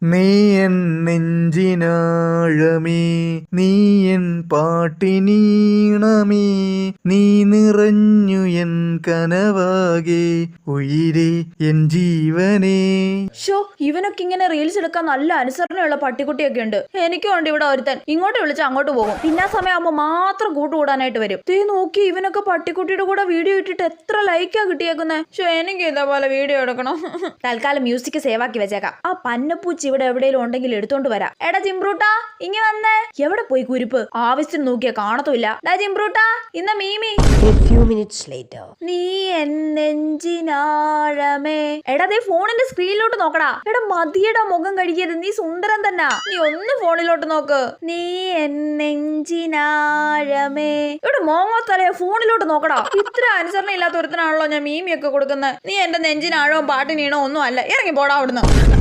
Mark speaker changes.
Speaker 1: നീ എൻ നെഞ്ചിനാഴമേ, നീ എൻ പാട്ടിനീണമേ, നീ നിറഞ്ഞു എൻ കനവാകെ, ഉയിരേ എൻ ജീവനേ.
Speaker 2: ഷോ ഇവനൊക്കെ ഇങ്ങനെ റീൽസ് എടുക്കാൻ നല്ല അനുസരണയുള്ള പട്ടിക്കുട്ടിയൊക്കെ ഉണ്ട്. എനിക്കും ഉണ്ട് ഇവിടെ ഒരുത്തൻ. ഇങ്ങോട്ട് വിളിച്ച അങ്ങോട്ട് പോകും. പിന്നെ ആ സമയമാകുമ്പോ മാത്രം കൂട്ടുകൂടാനായിട്ട് വരും. തീ നോക്കി ഇവനൊക്കെ പട്ടിക്കുട്ടിയുടെ കൂടെ വീഡിയോ ഇട്ടിട്ട് എത്ര ലൈക്കാ കിട്ടിയേക്കുന്നേ. ഷോ എനിക്ക് ഇതേപോലെ വീഡിയോ എടുക്കണം. തൽക്കാലം മ്യൂസിക് സേവ് ആക്കി വെച്ചേക്കാം. ആ പന്നപ്പൂച്ചി ഇവിടെ എവിടെയെങ്കിലും ഉണ്ടെങ്കിൽ എടുത്തോണ്ട് വരാം. എടാ ചിമ്പ്രൂട്ടാ ഇങ്ങി വന്നേ. എവിടെ പോയി കുരിപ്പ്? ആവശ്യത്തിന് നോക്കിയാ കാണത്തുമില്ല. ഡാ ചിമ്പ്രൂട്ടാ ഇന്ന മീമി. നീ എൻ നെഞ്ചിനാഴമേ. എടാ ദേ ഫോണിന്റെ സ്ക്രീനിലോട്ട് നോക്കടാ. എടാ മതിയടാ മുഖം കഴിക്കരുത്. നീ സുന്ദരൻ തന്നെ. നീ ഒന്ന് ഫോണിലോട്ട് നോക്ക്. നീ എൻ നെഞ്ചിനാഴമേ. ഇവിടെ മോങ്ങത്തലയോ ഫോണിലോട്ട് നോക്കടാ. ഇത്ര അനുസരണ ഇല്ലാത്ത ഒരുത്തനാണല്ലോ ഞാൻ മീമിയൊക്കെ കൊടുക്കുന്നത്. നീ എന്റെ നെഞ്ചിനാഴവും പാട്ടിനീണോ ഒന്നും അല്ല. ഇറങ്ങി പോടാ അവിടുന്ന്.